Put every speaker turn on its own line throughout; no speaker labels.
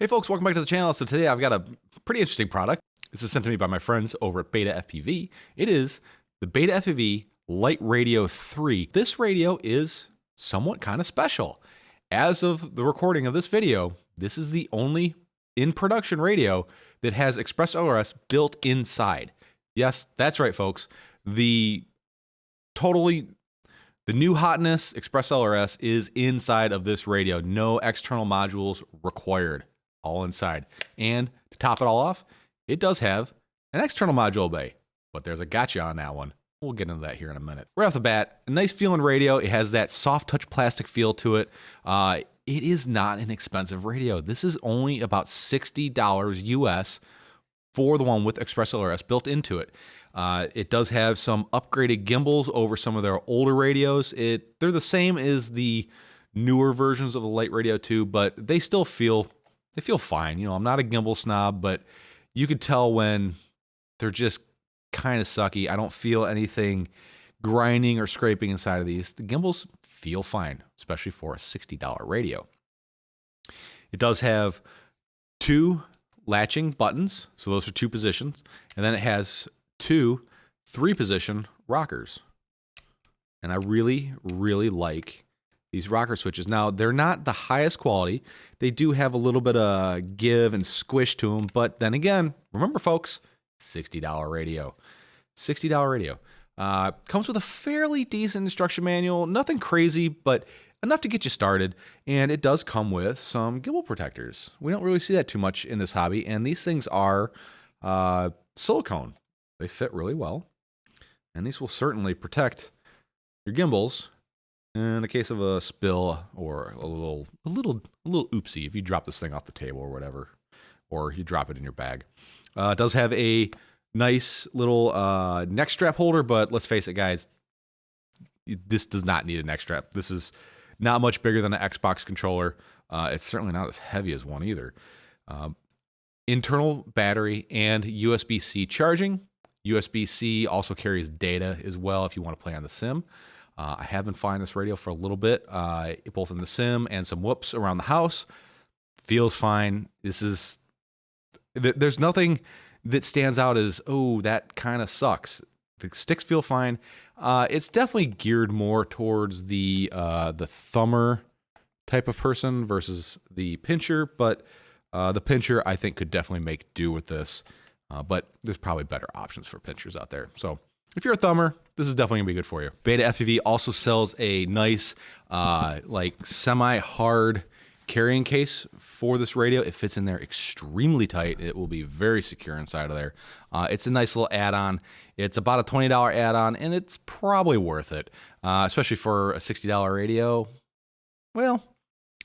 Hey folks, welcome back to the channel. So today I've got a pretty interesting product. This is sent to me by my friends over at BetaFPV. It is the BetaFPV LiteRadio3. This radio is somewhat kind of special. As of the recording of this video, this is the only in-production radio that has ExpressLRS built inside. Yes, that's right folks. The new hotness, ExpressLRS, is inside of this radio. No external modules required. All inside. And to top it all off, it does have an external module bay, but there's a gotcha on that one. We'll get into that here in a minute. Right off the bat, a nice feeling radio. It has that soft touch plastic feel to it. It is not an expensive radio. This is only about $60 US for the one with ExpressLRS built into it. It does have some upgraded gimbals over some of their older radios. They're the same as the newer versions of the LiteRadio3, but they still feel fine. You know, I'm not a gimbal snob, but you could tell when they're just kind of sucky. I don't feel anything grinding or scraping inside of these. The gimbals feel fine, especially for a $60 radio. It does have two latching buttons, so those are two positions, and then it has two 3-position rockers. And I really, really like these rocker switches. Now, they're not the highest quality. They do have a little bit of give and squish to them, but then again, remember folks, $60 radio. $60 radio. Comes with a fairly decent instruction manual, nothing crazy, but enough to get you started, and it does come with some gimbal protectors. We don't really see that too much in this hobby, and these things are silicone. They fit really well, and these will certainly protect your gimbals in the case of a spill or a little oopsie if you drop this thing off the table or whatever, or you drop it in your bag. It does have a nice little neck strap holder, but let's face it, guys, this does not need a neck strap. This is not much bigger than an Xbox controller. It's certainly not as heavy as one either. Internal battery and USB-C charging. USB-C also carries data as well if you want to play on the sim. I have been flying this radio for a little bit, both in the sim and some whoops around the house. Feels fine. There's nothing that stands out as, oh, that kind of sucks. The sticks feel fine. It's definitely geared more towards the thumber type of person versus the pincher, but the pincher I think could definitely make do with this. But there's probably better options for pinchers out there. So if you're a thumber, this is definitely gonna be good for you. BetaFPV also sells a nice, like semi-hard carrying case for this radio. It fits in there extremely tight. It will be very secure inside of there. It's a nice little add-on. It's about a $20 add-on, and it's probably worth it, especially for a $60 radio. Well,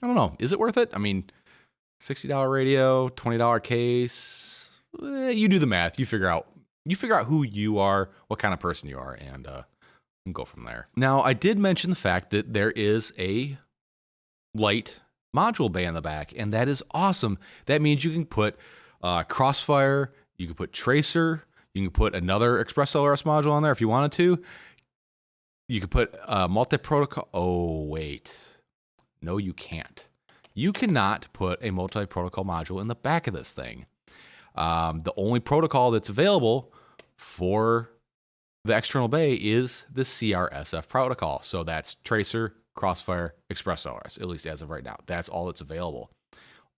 I don't know. Is it worth it? I mean, $60 radio, $20 case. You do the math. You figure out who you are, what kind of person you are, and go from there. Now, I did mention the fact that there is a light module bay in the back, and that is awesome. That means you can put Crossfire, you can put Tracer, you can put another ExpressLRS module on there if you wanted to. You can put multi-protocol. Oh, wait. No, you can't. You cannot put a multi-protocol module in the back of this thing. The only protocol that's available for the external bay is the CRSF protocol. So that's Tracer, Crossfire, ExpressLRS, at least as of right now. That's all that's available.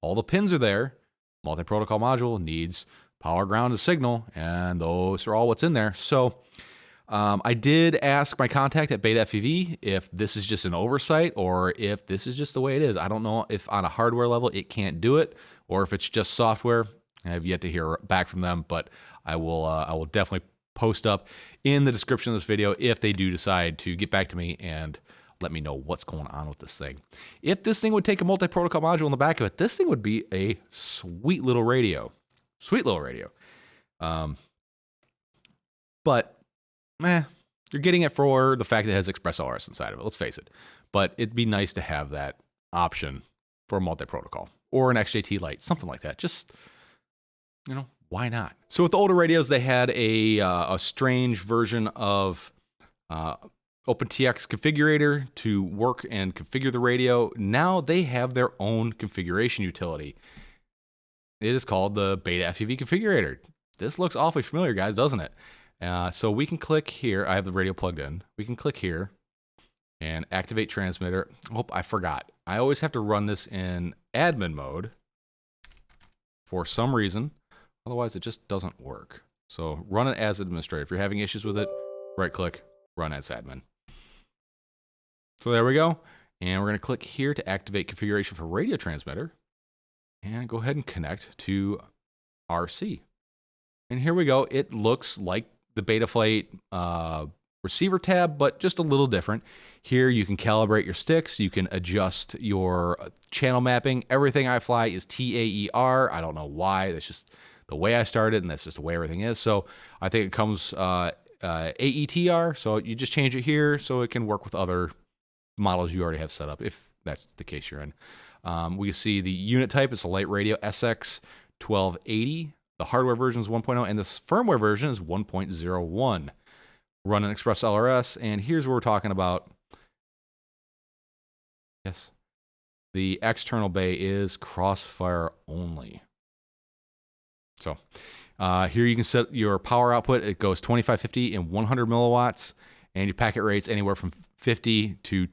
All the pins are there. Multi-protocol module needs power, ground, and signal, and those are all what's in there. So I did ask my contact at BetaFPV if this is just an oversight or if this is just the way it is. I don't know if on a hardware level it can't do it or if it's just software. I have yet to hear back from them, but I will definitely post up in the description of this video if they do decide to get back to me and let me know what's going on with this thing. If this thing would take a multi-protocol module in the back of it, this thing would be a sweet little radio. Sweet little radio. But, you're getting it for the fact that it has ExpressLRS inside of it, let's face it. But it'd be nice to have that option for a multi-protocol or an XJT Lite, something like that. Just, you know, why not? So with the older radios, they had a strange version of OpenTX configurator to work and configure the radio. Now they have their own configuration utility. it is called the BetaFPV configurator. This looks awfully familiar, guys, doesn't it? So we can click here. I have the radio plugged in. We can click here and activate transmitter. Oh, I forgot. I always have to run this in admin mode for some reason. Otherwise, it just doesn't work. So run it as administrator. If you're having issues with it, right click, run as admin. So there we go. And we're going to click here to activate configuration for radio transmitter. And go ahead and connect to RC. And here we go. It looks like the BetaFlight receiver tab, but just a little different. Here you can calibrate your sticks. You can adjust your channel mapping. Everything I fly is TAER. I don't know why. That's just the way I started, and that's just the way everything is. So I think it comes AETR. So you just change it here so it can work with other models you already have set up, if that's the case you're in. We see the unit type is a LiteRadio SX1280. The hardware version is 1.0, and the firmware version is 1.01. Running ExpressLRS, and here's what we're talking about. Yes, the external bay is crossfire only. So here you can set your power output. It goes 25, 50, and 100 milliwatts, and your packet rates anywhere from 50 to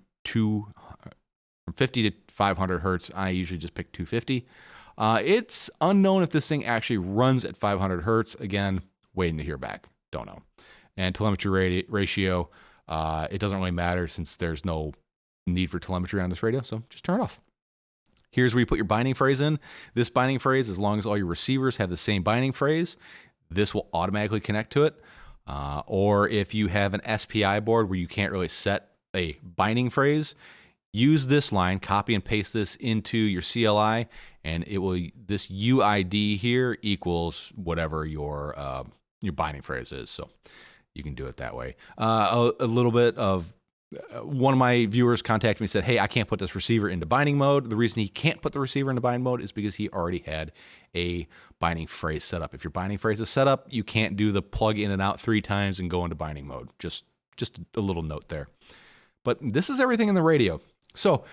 500 hertz. I usually just pick 250. It's unknown if this thing actually runs at 500 hertz. Again, waiting to hear back. Don't know. And telemetry ratio, it doesn't really matter since there's no need for telemetry on this radio, so just turn it off. Here's where you put your binding phrase in. This binding phrase, as long as all your receivers have the same binding phrase, this will automatically connect to it. Or if you have an SPI board where you can't really set a binding phrase, use this line, copy and paste this into your CLI, and it will, this UID here equals whatever your binding phrase is. So you can do it that way. A little bit of, one of my viewers contacted me and said, hey, I can't put this receiver into binding mode. The reason he can't put the receiver into binding mode is because he already had a binding phrase set up. If your binding phrase is set up, you can't do the plug in and out 3 times and go into binding mode. Just a little note there. But this is everything in the radio. So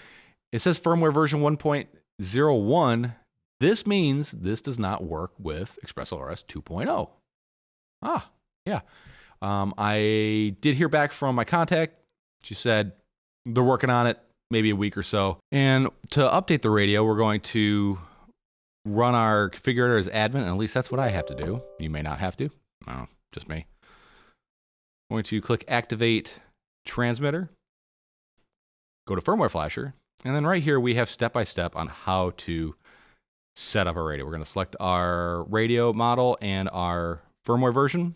it says firmware version 1.01. This means this does not work with ExpressLRS 2.0. Ah, yeah. I did hear back from my contact. She said they're working on it, maybe a week or so. And to update the radio, we're going to run our configurator as admin, and at least that's what I have to do. You may not have to. No, just me. I'm going to click Activate Transmitter, go to Firmware Flasher, and then right here we have step-by-step on how to set up a radio. We're going to select our radio model and our firmware version.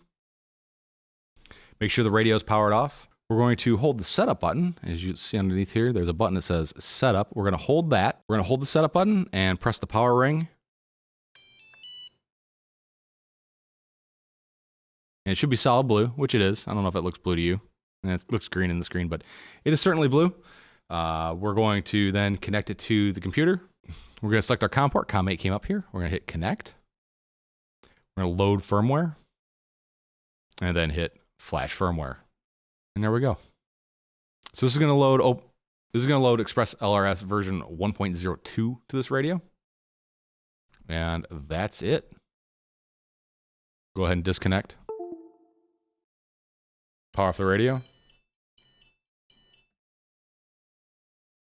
Make sure the radio is powered off. We're going to hold the setup button. As you see underneath here, there's a button that says setup. We're going to hold that. We're going to hold the setup button and press the power ring. And it should be solid blue, which it is. I don't know if it looks blue to you. And it looks green in the screen, but it is certainly blue. We're going to then connect it to the computer. We're going to select our COM port. COM8 came up here. We're going to hit connect. We're going to load firmware. And then hit flash firmware. And there we go. So this is going to load. This is going to load ExpressLRS version 1.02 to this radio, and that's it. Go ahead and disconnect. Power off the radio,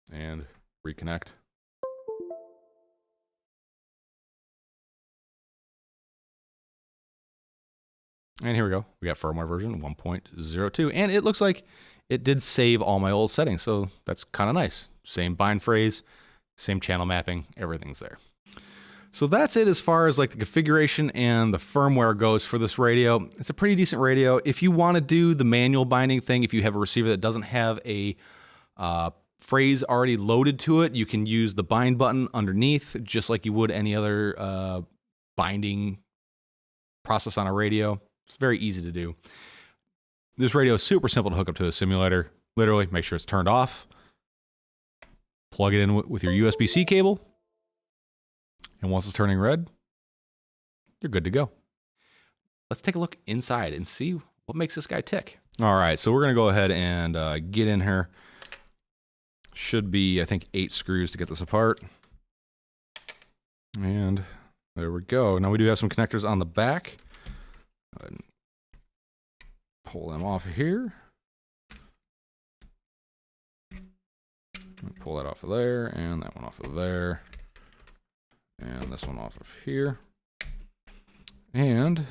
and reconnect. And here we go. We got firmware version 1.02. And it looks like it did save all my old settings. So that's kind of nice. Same bind phrase, same channel mapping, everything's there. So that's it as far as like the configuration and the firmware goes for this radio. It's a pretty decent radio. If you want to do the manual binding thing, if you have a receiver that doesn't have a phrase already loaded to it, you can use the bind button underneath, just like you would any other binding process on a radio. It's very easy to do. This radio is super simple to hook up to a simulator. Literally, make sure it's turned off. Plug it in with your USB-C cable. And once it's turning red, you're good to go. Let's take a look inside and see what makes this guy tick. All right, so we're going to go ahead and get in here. Should be, I think, 8 screws to get this apart. And There we go. Now we do have some connectors on the back. Go ahead and pull them off of here. Pull that off of there, and that one off of there, and this one off of here. And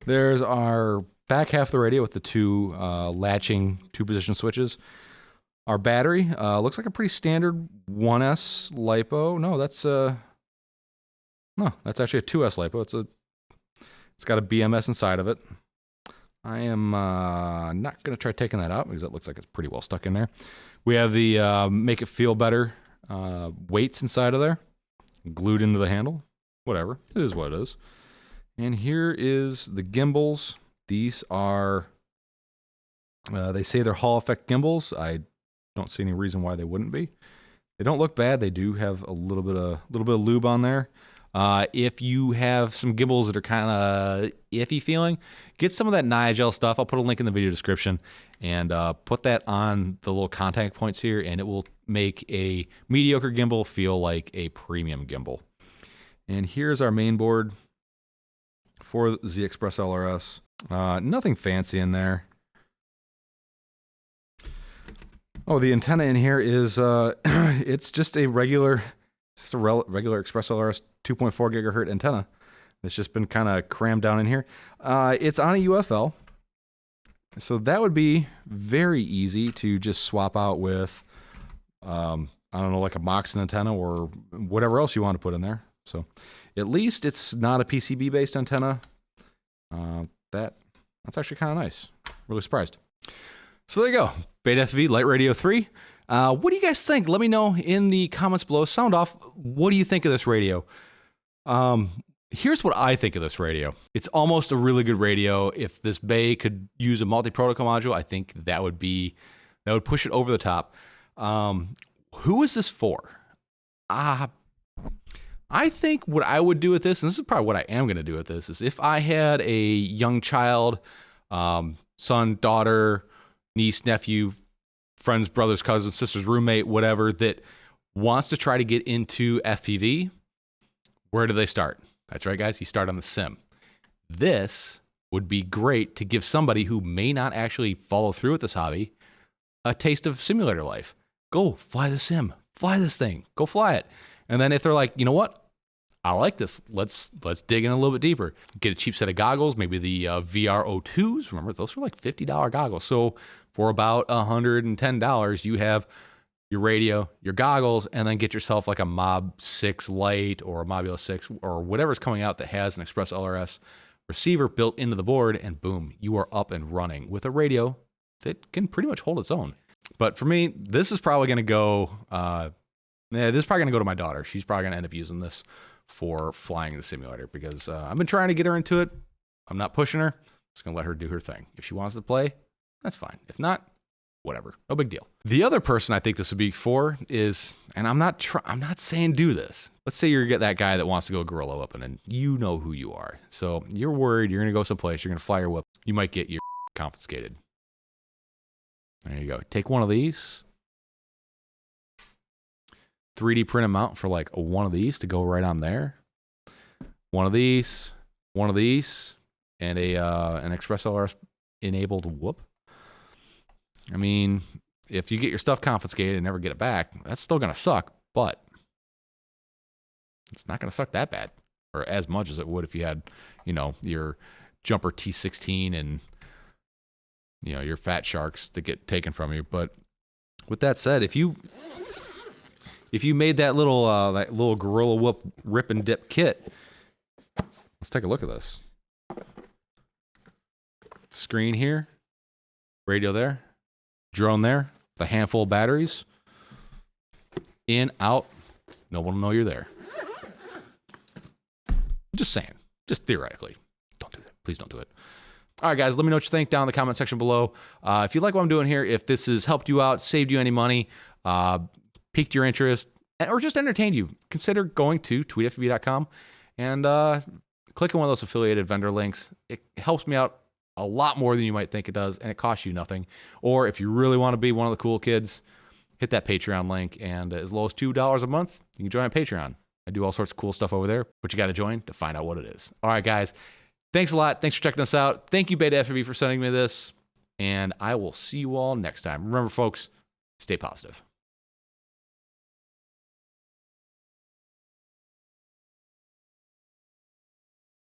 there's our back half of the radio with the two latching two-position switches. Our battery looks like a pretty standard 1S LiPo. No, that's actually a 2S LiPo. It's got a BMS inside of it. I am not going to try taking that out because it looks like it's pretty well stuck in there. We have the Make It Feel Better weights inside of there, glued into the handle. Whatever, it is what it is. And here is the gimbals. These are, they say they're Hall effect gimbals. I don't see any reason why they wouldn't be. They don't look bad. They do have a little bit of lube on there. If you have some gimbals that are kind of iffy feeling, get some of that Nigel stuff. I'll put a link in the video description and put that on the little contact points here, and it will make a mediocre gimbal feel like a premium gimbal. And here's our main board for the ExpressLRS. Nothing fancy in there. Oh, the antenna in here is it's just a regular ExpressLRS 2.4 gigahertz antenna. It's just been kind of crammed down in here. It's on a UFL, so that would be very easy to just swap out with, I don't know, like a Moxon antenna or whatever else you want to put in there. So at least it's not a PCB-based antenna. That's actually kind of nice. Really surprised. So there you go, BetaFPV LiteRadio3. What do you guys think? Let me know in the comments below. Sound off. What do you think of this radio? Here's what I think of this radio. It's almost a really good radio. If this bay could use a multi-protocol module, I think that would push it over the top. Who is this for? I think what I would do with this, and this is probably what I am going to do with this, is if I had a young child, son, daughter, niece, nephew, friends, brothers, cousins, sisters, roommate, whatever, that wants to try to get into FPV, where do they start? That's right, guys. You start on the sim. This would be great to give somebody who may not actually follow through with this hobby a taste of simulator life. Go fly the sim. Fly this thing. Go fly it. And then if they're like, you know what? I like this. Let's dig in a little bit deeper. Get a cheap set of goggles, maybe the VR02s. Remember, those are like $50 goggles. So for about $110, you have your radio, your goggles, and then get yourself like a Mob 6 Lite or a Mobula 6 or whatever's coming out that has an ExpressLRS receiver built into the board, and boom, you are up and running with a radio that can pretty much hold its own. But for me, this is probably going to go, this is probably going to go to my daughter. She's probably going to end up using this for flying the simulator because I've been trying to get her into it. I'm not pushing her. Just going to let her do her thing. If she wants to play, that's fine. If not, whatever. No big deal. The other person I think this would be for is, and I'm not saying do this. Let's say you're that guy that wants to go gorilla whipping, and you know who you are. So you're worried you're going to go someplace, you're going to fly your whip. You might get your confiscated. There you go. Take one of these. 3D print them out for like one of these to go right on there. One of these, and an ExpressLRS enabled whoop. I mean, if you get your stuff confiscated and never get it back, that's still going to suck, but it's not going to suck that bad or as much as it would if you had, you know, your Jumper T16 and, you know, your Fat Sharks that get taken from you. But with that said, if you made that little Gorilla Whoop rip and dip kit, let's take a look at this. Screen here, radio there, drone there, the handful of batteries, in, out, no one will know you're there. Just saying, just theoretically. Don't do that. Please don't do it. All right, guys, let me know what you think down in the comment section below. If you like what I'm doing here, if this has helped you out, saved you any money, piqued your interest, or just entertained you, consider going to tweetfpv.com and clicking one of those affiliated vendor links. It helps me out a lot more than you might think it does, and it costs you nothing. Or if you really want to be one of the cool kids, hit that Patreon link, and as low as $2 a month, you can join a Patreon. I do all sorts of cool stuff over there, but you got to join to find out what it is. All right, guys. Thanks a lot. Thanks for checking us out. Thank you, BetaFPV, for sending me this. And I will see you all next time. Remember, folks, stay positive.